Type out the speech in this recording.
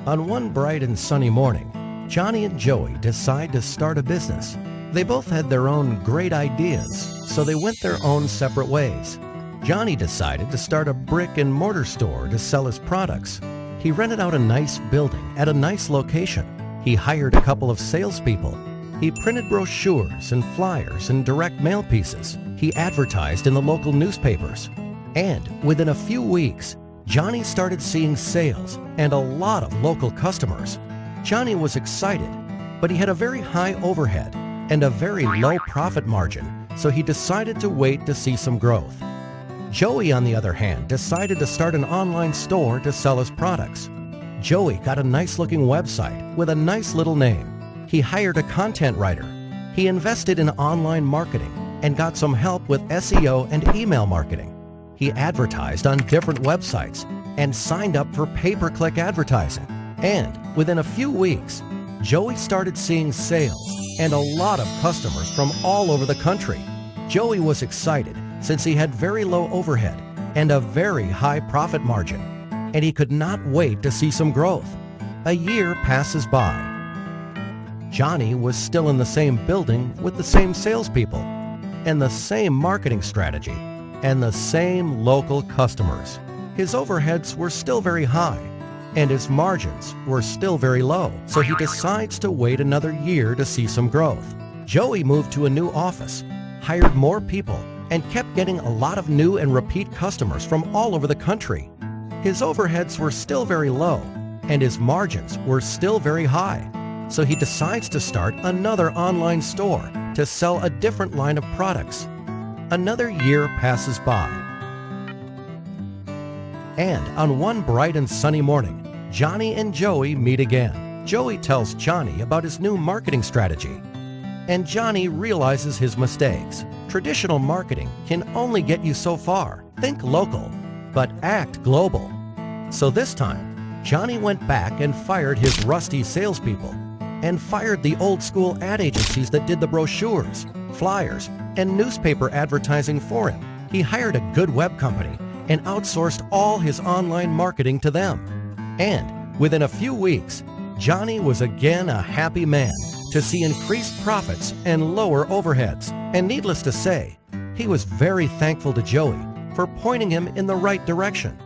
On one bright and sunny morning, Johnny and Joey decide to start a business. They both had their own great ideas, so they went their own separate ways. Johnny decided to start a brick and mortar store to sell his products. He rented out a nice building at a nice location. He hired a couple of salespeople. He printed brochures and flyers and direct mail pieces. He advertised in the local newspapers. And within a few weeks, Johnny started seeing sales and a lot of local customers. Johnny was excited, but he had a very high overhead and a very low profit margin, so he decided to wait to see some growth. Joey, on the other hand, decided to start an online store to sell his products. Joey got a nice-looking website with a nice little name. He hired a content writer. He invested in online marketing and got some help with SEO and email marketing. He advertised on different websites and signed up for pay-per-click advertising. And within a few weeks, Joey started seeing sales and a lot of customers from all over the country. Joey was excited since he had very low overhead and a very high profit margin, and he could not wait to see some growth. A year passes by. Johnny was still in the same building with the same salespeople and the same marketing strategy and the same local customers. His overheads were still very high, and his margins were still very low, so he decides to wait another year to see some growth. Joey moved to a new office, hired more people, and kept getting a lot of new and repeat customers from all over the country. His overheads were still very low, and his margins were still very high, so he decides to start another online store to sell a different line of products. Another year passes by. And on one bright and sunny morning, Johnny and Joey meet again. Joey tells Johnny about his new marketing strategy, and Johnny realizes his mistakes. Traditional marketing can only get you so far. Think local, but act global. So this time, Johnny went back and fired his rusty salespeople and fired the old school ad agencies that did the brochures, flyers, and newspaper advertising for him. He hired a good web company and outsourced all his online marketing to them. And within a few weeks, Johnny was again a happy man to see increased profits and lower overheads. And needless to say, he was very thankful to Joey for pointing him in the right direction.